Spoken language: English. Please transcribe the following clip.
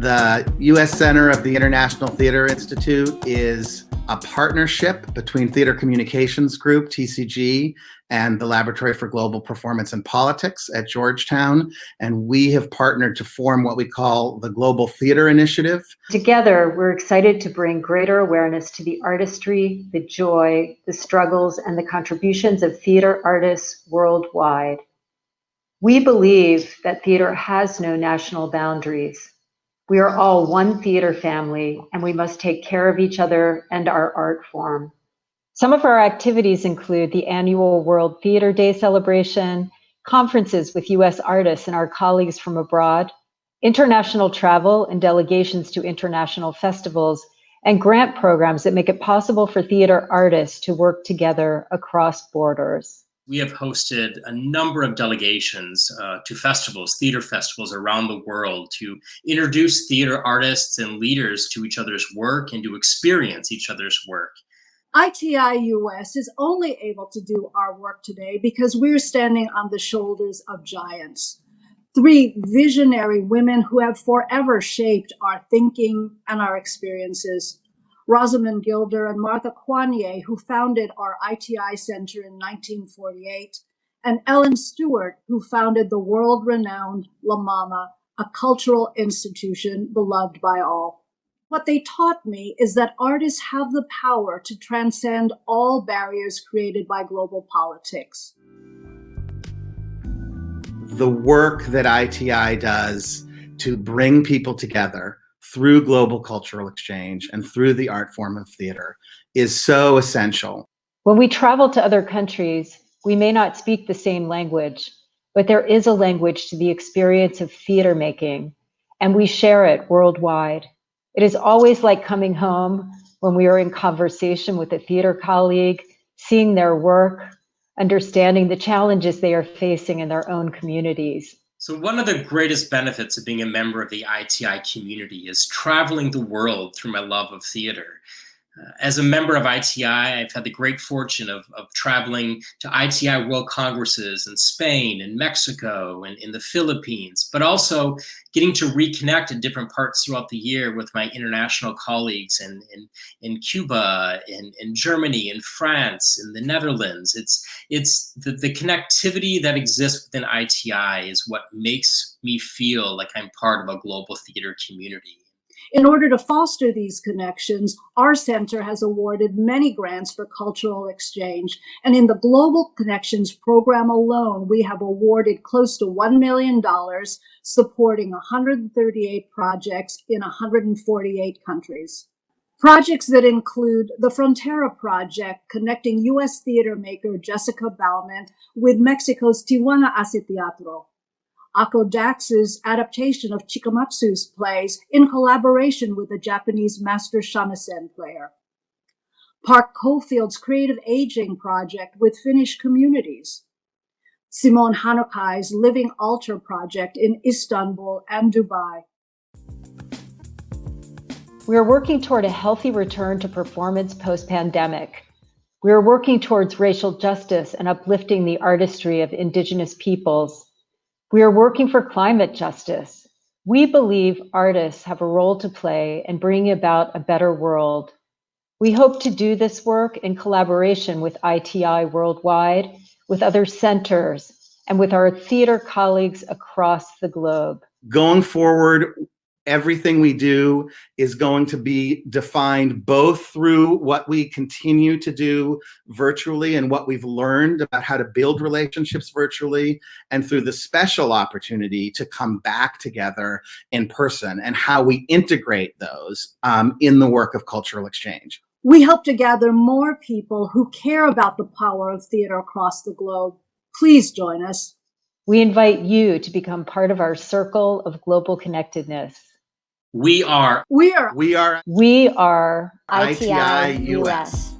The U.S. Center of the International Theater Institute is a partnership between Theater Communications Group, TCG, and the Laboratory for Global Performance and Politics at Georgetown. And we have partnered to form what we call the Global Theater Initiative. Together, we're excited to bring greater awareness to the artistry, the joy, the struggles, and the contributions of theater artists worldwide. We believe that theater has no national boundaries. We are all one theater family, and we must take care of each other and our art form. Some of our activities include the annual World Theater Day celebration, conferences with U.S. artists and our colleagues from abroad, international travel and delegations to international festivals, and grant programs that make it possible for theater artists to work together across borders. We have hosted a number of delegations to festivals, theater festivals around the world, to introduce theater artists and leaders to each other's work and to experience each other's work. ITI US is only able to do our work today because we're standing on the shoulders of giants. 3 visionary women who have forever shaped our thinking and our experiences. Rosamund Gilder and Martha Quanier, who founded our ITI Center in 1948, and Ellen Stewart, who founded the world-renowned La Mama, a cultural institution beloved by all. What they taught me is that artists have the power to transcend all barriers created by global politics. The work that ITI does to bring people together through global cultural exchange and through the art form of theater is so essential. When we travel to other countries, we may not speak the same language, but there is a language to the experience of theater making, and we share it worldwide. It is always like coming home when we are in conversation with a theater colleague, seeing their work, understanding the challenges they are facing in their own communities. So one of the greatest benefits of being a member of the ITI community is traveling the world through my love of theater. As a member of ITI, I've had the great fortune of traveling to ITI World Congresses in Spain and Mexico and in the Philippines, but also getting to reconnect in different parts throughout the year with my international colleagues in Cuba, in Germany, in France, in the Netherlands. It's the connectivity that exists within ITI is what makes me feel like I'm part of a global theater community. In order to foster these connections, our center has awarded many grants for cultural exchange. And in the Global Connections program alone, we have awarded close to $1 million, supporting 138 projects in 148 countries. Projects that include the Frontera Project, connecting U.S. theater maker Jessica Bauman with Mexico's Tijuana Hace Teatro. Akodax's adaptation of Chikamatsu's plays in collaboration with the Japanese master shamisen player. Park Cofield's creative aging project with Finnish communities. Simone Hanukai's Living Altar project in Istanbul and Dubai. We are working toward a healthy return to performance post-pandemic. We are working towards racial justice and uplifting the artistry of Indigenous peoples. We are working for climate justice. We believe artists have a role to play in bringing about a better world. We hope to do this work in collaboration with ITI worldwide, with other centers, and with our theater colleagues across the globe. Going forward, everything we do is going to be defined both through what we continue to do virtually and what we've learned about how to build relationships virtually, and through the special opportunity to come back together in person and how we integrate those in the work of cultural exchange. We hope to gather more people who care about the power of theater across the globe. Please join us. We invite you to become part of our circle of global connectedness. We are ITI US.